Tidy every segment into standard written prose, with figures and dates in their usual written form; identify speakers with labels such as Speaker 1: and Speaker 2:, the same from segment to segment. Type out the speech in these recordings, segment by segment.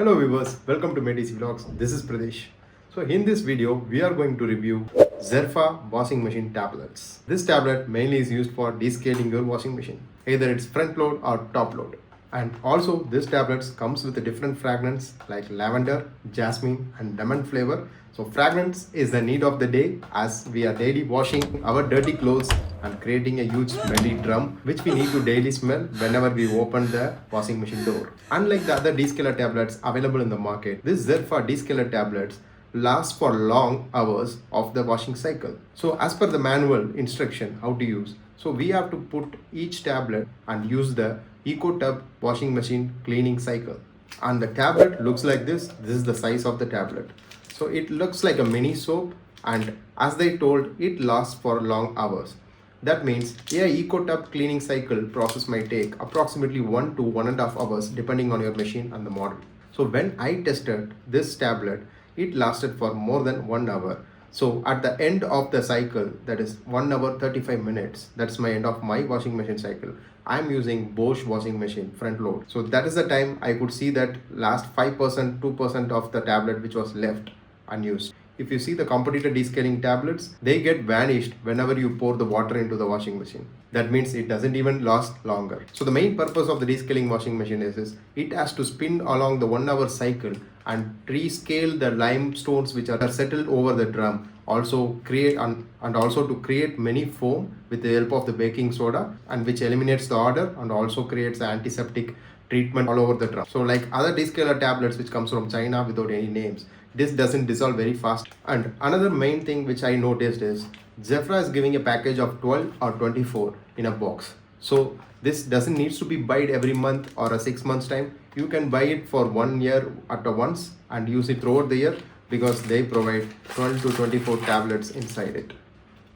Speaker 1: Hello viewers, welcome to MediC Vlogs. This is Pradesh. So in this video, we are going to review Zerfa washing machine tablets. This tablet mainly is used for descaling your washing machine. Either it's front load or top load. And also this tablets comes with a different fragrance like lavender, jasmine and lemon flavor. So fragrance is the need of the day as we are daily washing our dirty clothes and creating a huge smelly drum which we need to daily smell whenever we open the washing machine door. Unlike the other descaler tablets available in the market, this Zerfa descaler tablets last for long hours of the washing cycle. So as per the manual instruction how to use, so we have to put each tablet and use the Eco Tub washing machine cleaning cycle. And the tablet looks like this. This is the size of the tablet. So it looks like a mini soap, and as they told, it lasts for long hours. That means a Eco Tub cleaning cycle process might take approximately 1 to 1.5 hours depending on your machine and the model. So when I tested this tablet, it lasted for more than 1 hour. So at the end of the cycle, that is 1 hour 35 minutes, that's my end of my washing machine cycle. I'm using Bosch washing machine front load. So that is the time I could see that last 5%, 2% of the tablet which was left unused. If you see the competitor descaling tablets, they get vanished whenever you pour the water into the washing machine. That means it doesn't even last longer. So the main purpose of the descaling washing machine is it has to spin along the 1 hour cycle and rescale the limestones which are settled over the drum. Also create and also to create many foam with the help of the baking soda, and which eliminates the odor and also creates antiseptic treatment all over the drum. So like other descaler tablets which comes from China without any names, this doesn't dissolve very fast. And another main thing which I noticed is Zerfa is giving a package of 12 or 24 in a box. So this doesn't need to be bought every month or a 6 months time. You can buy it for 1 year at once and use it throughout the year because they provide 12 to 24 tablets inside it.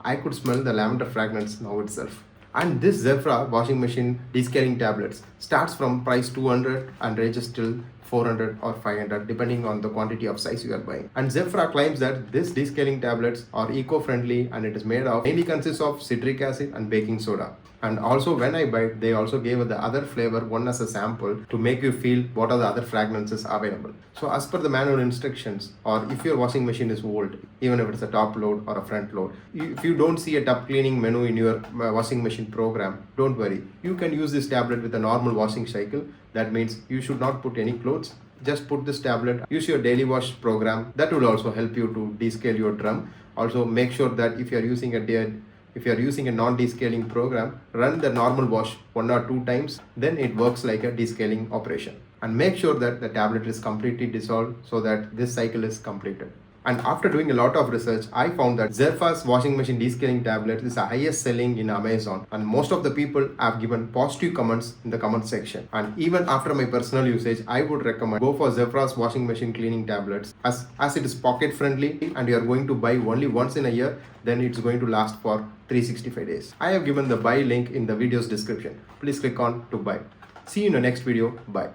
Speaker 1: I could smell the lavender fragrance now itself. And this Zerfa washing machine descaling tablets starts from price 200 and ranges till 400 or 500 depending on the quantity of size you are buying. And Zerfa claims that this descaling tablets are eco-friendly and it is made of mainly consists of citric acid and baking soda. And also when I buy it, they also gave the other flavor one as a sample to make you feel what are the other fragrances available. So as per the manual instructions, or if your washing machine is old, even if it's a top load or a front load, if you don't see a tub cleaning menu in your washing machine program, don't worry. You can use this tablet with a normal washing cycle. That means you should not put any clothes. Just put this tablet, use your daily wash program. That will also help you to descale your drum. Also make sure that if you are using a non-descaling program, run the normal wash 1 or 2 times, then it works like a descaling operation. And make sure that the tablet is completely dissolved so that this cycle is completed. And after doing a lot of research, I found that Zerfa's washing machine descaling tablet is the highest selling in Amazon. And most of the people have given positive comments in the comment section. And even after my personal usage, I would recommend go for Zerfa's washing machine cleaning tablets as it is pocket friendly and you are going to buy only once in a year, then it's going to last for 365 days. I have given the buy link in the video's description. Please click on to buy. See you in the next video. Bye.